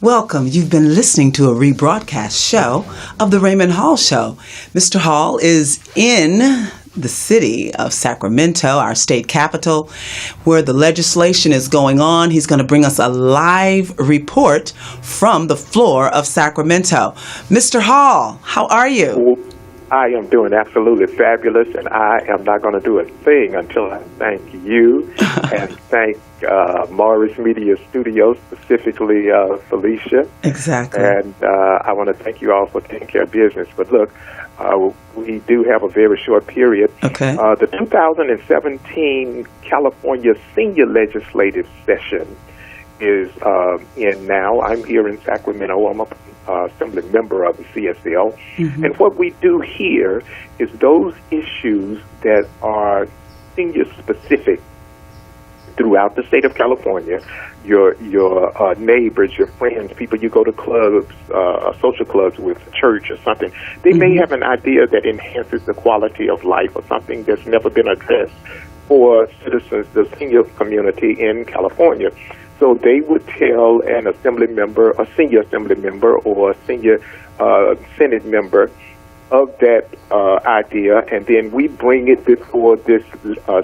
Welcome. You've been listening to a rebroadcast show of the Raymond Hall Show. Mr. Hall is in the city of Sacramento, our state capital, where the legislation is going on. He's going to bring us a live report from the floor of Sacramento. Mr. Hall, how are you? I am doing absolutely fabulous, and I am not going to do a thing until I thank you and thank Morris Media Studios, specifically Felicia. Exactly. And I want to thank you all for taking care of business. But look, we do have a very short period. Okay. The 2017 California Senior Legislative Session is in now. I'm here in Sacramento. I'm a assembly member of the CSL. Mm-hmm. And what we do here is those issues that are senior specific throughout the state of California, your neighbors, your friends, people you go to clubs, social clubs with, church or something, they may have an idea that enhances the quality of life or something that's never been addressed for citizens, the senior community in California. So they would tell an assembly member, a senior assembly member, or a senior Senate member of that idea, and then we bring it before this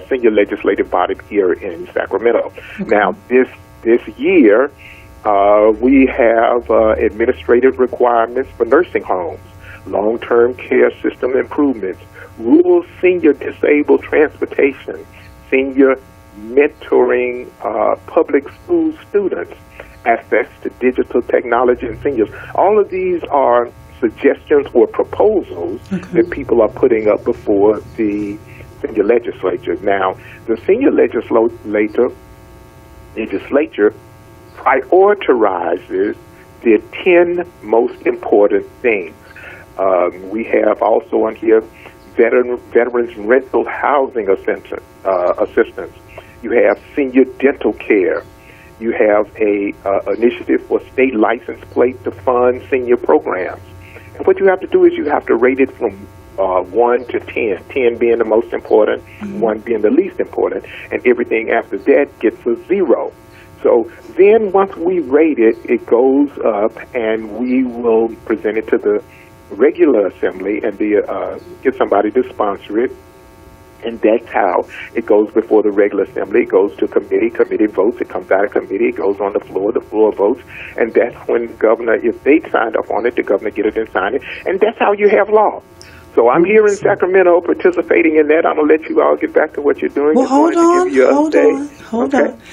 senior legislative body here in Sacramento. Okay. Now, this year, we have administrative requirements for nursing homes, long-term care system improvements, rural senior disabled transportation, senior mentoring public school students, access to digital technology and seniors. All of these are suggestions or proposals that people are putting up before the senior legislature. Now, the senior legislature prioritizes the 10 most important things. We have also on here veterans rental housing assistance. You have senior dental care. You have a initiative for state license plate to fund senior programs. And what you have to do is you have to rate it from 1 to 10, 10 being the most important, 1 being the least important, and everything after that gets a 0. So then once we rate it, it goes up, and we will present it to the regular assembly and get somebody to sponsor it. And that's how it goes before the regular assembly. It goes to committee votes. It comes out of committee. It goes on the floor votes. And that's when the governor, if they signed up on it, the governor get it and sign it. And that's how you have law. So I'm here in Sacramento participating in that. I'm going to let you all get back to what you're doing. Well, hold on.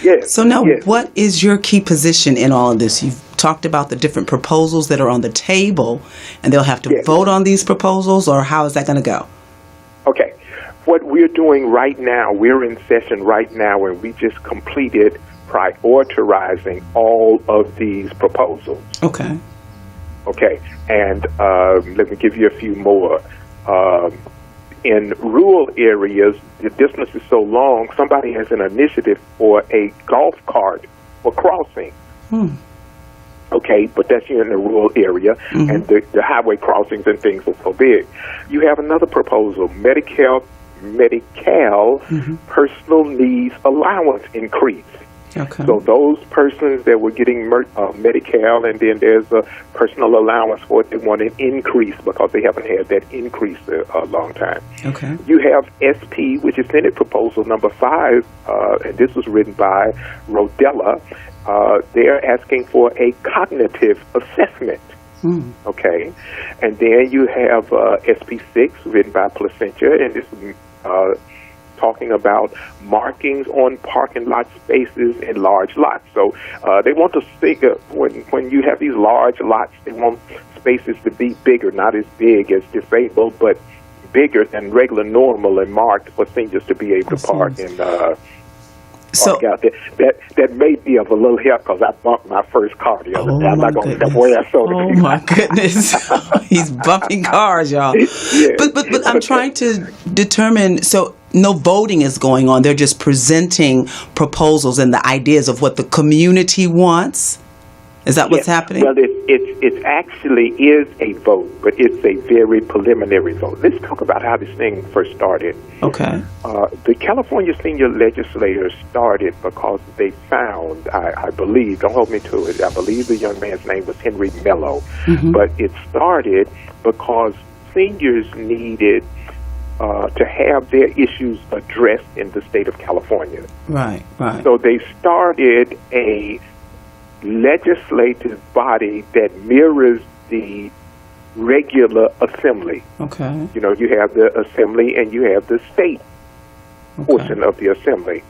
Yes. So now, what is your key position in all of this? You've talked about the different proposals that are on the table, and they'll have to vote on these proposals, or how is that going to go? Okay. What we're doing right now, we're in session right now, and we just completed prioritizing all of these proposals. Okay. Okay, and let me give you a few more. In rural areas, the distance is so long, somebody has an initiative for a golf cart for crossing. Okay, but that's here in the rural area, and the highway crossings and things are so big. You have another proposal, Medi-Cal personal needs allowance increase. Okay. So those persons that were getting Medi-Cal, and then there's a personal allowance for it, they want an increase because they haven't had that increase a long time. Okay. You have SP, which is Senate proposal number 5, and this was written by Rodella. They're asking for a cognitive assessment. Okay. And then you have SP6, written by Placentia, and this is talking about markings on parking lot spaces in large lots. So they want to think when you have these large lots, they want spaces to be bigger, not as big as disabled, but bigger than regular, normal, and marked for seniors to be able to park and park out there. That may be of a little help because I bumped my first car the other day. I'm not going to wear that. Oh my goodness, he's bumping cars, y'all. Yeah. But I'm trying to determine. So no voting is going on. They're just presenting proposals and the ideas of what the community wants. Is that what's happening? Well, it actually is a vote, but it's a very preliminary vote. Let's talk about how this thing first started. Okay. The California senior legislators started because they found, I believe, don't hold me to it, I believe the young man's name was Henry Mello, but it started because seniors needed to have their issues addressed in the state of California. Right. So they started a legislative body that mirrors the regular assembly. Okay. You know, you have the assembly and you have the state portion of the assembly.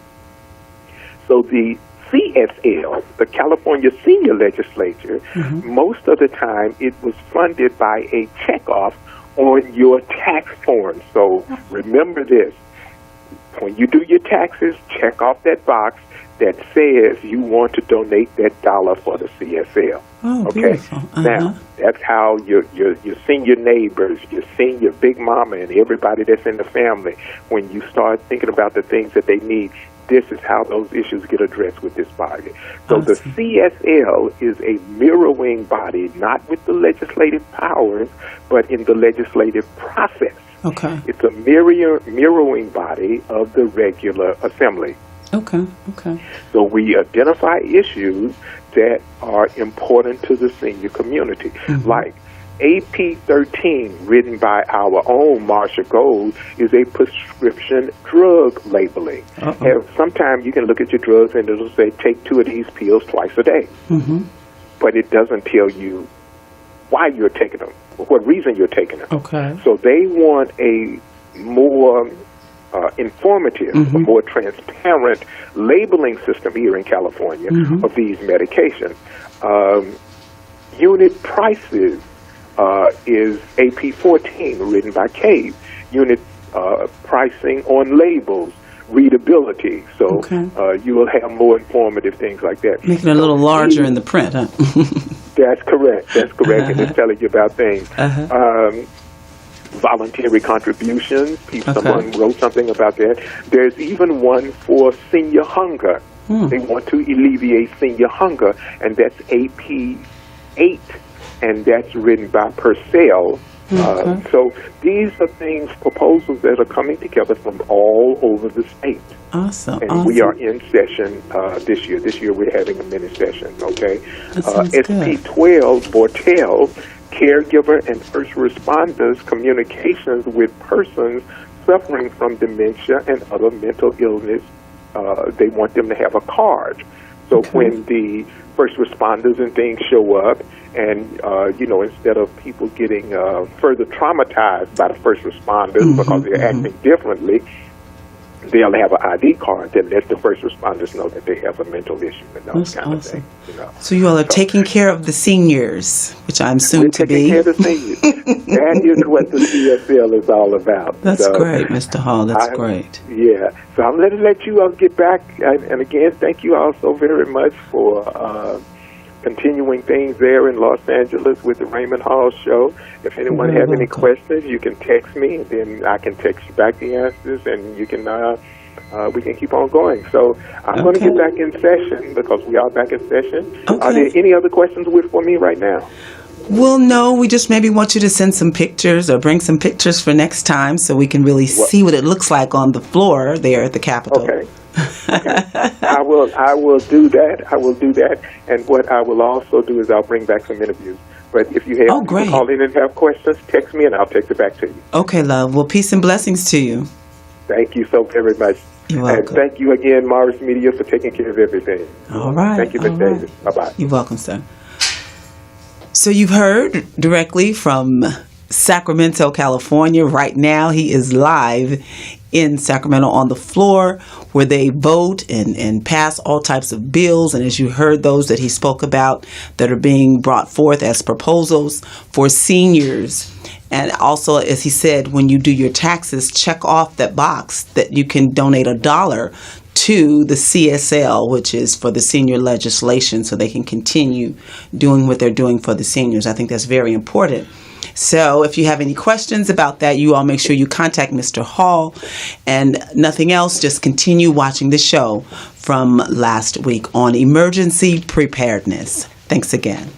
So the CSL, the California Senior Legislature, most of the time it was funded by a checkoff on your tax form. So remember this. When you do your taxes, check off that box that says you want to donate that dollar for the CSL. Oh, okay. Beautiful. Now, that's how your senior neighbors, your senior big mama, and everybody that's in the family, when you start thinking about the things that they need, this is how those issues get addressed with this body. So the CSL is a mirroring body, not with the legislative powers, but in the legislative process. Okay. It's a mirroring body of the regular assembly. Okay. So we identify issues that are important to the senior community, like AP 13, written by our own Marsha Gold, is a prescription drug labeling. Sometimes you can look at your drugs and it'll say, take 2 of these pills twice a day. But it doesn't tell you why you're taking them, or what reason you're taking them. Okay. So they want a more informative, a more transparent labeling system here in California of these medications. Unit prices is AP 14, written by Cave. Unit pricing on labels, readability. So you will have more informative things like that. Making it a little larger in the print, huh? That's correct. And it's telling you about things. Voluntary contributions. Someone wrote something about that. There's even one for senior hunger. They want to alleviate senior hunger, and that's AP 8, and that's written by Purcell. So these are proposals that are coming together from all over the state. Awesome. And we are in session this year. This year we're having a mini session, okay? SP 12, Bortel, caregiver and first responders communications with persons suffering from dementia and other mental illness. They want them to have a card. So when the first responders and things show up, and instead of people getting further traumatized by the first responders because they're acting differently, they'll have an ID card that lets the first responders know that they have a mental issue and those kind of things. So you all are taking care of the seniors, which I'm soon to be. Taking care of the seniors. That is what the CSL is all about. That's great, Mr. Hall. That's great. Yeah. So I'm going to let you all get back. And again, thank you all so very much for continuing things there in Los Angeles with the Raymond Hall Show. If anyone has any questions, you can text me, and then I can text you back the answers, and you can we can keep on going. So I'm going to get back in session because we are back in session. Are there any other questions for me right now? Well, no, we just maybe want you to send some pictures or bring some pictures for next time so we can really see what it looks like on the floor there at the Capitol. Okay. I will do that. I will do that. And what I will also do is I'll bring back some interviews. But if you have to call in and have questions, text me and I'll text it back to you. Okay, love. Well, peace and blessings to you. Thank you so very much. You're welcome. And thank you again, Morris Media, for taking care of everything. All right. Thank you, Ms. Davis. Bye-bye. You're welcome, sir. So you've heard directly from Sacramento, California. Right now, he is live in Sacramento on the floor where they vote and pass all types of bills. And as you heard, those that he spoke about that are being brought forth as proposals for seniors. And also, as he said, when you do your taxes, check off that box that you can donate $1 to the CSL, which is for the senior legislation, so they can continue doing what they're doing for the seniors. I think that's very important. So if you have any questions about that, you all make sure you contact Mr. Hall. And nothing else, just continue watching the show from last week on emergency preparedness. Thanks again.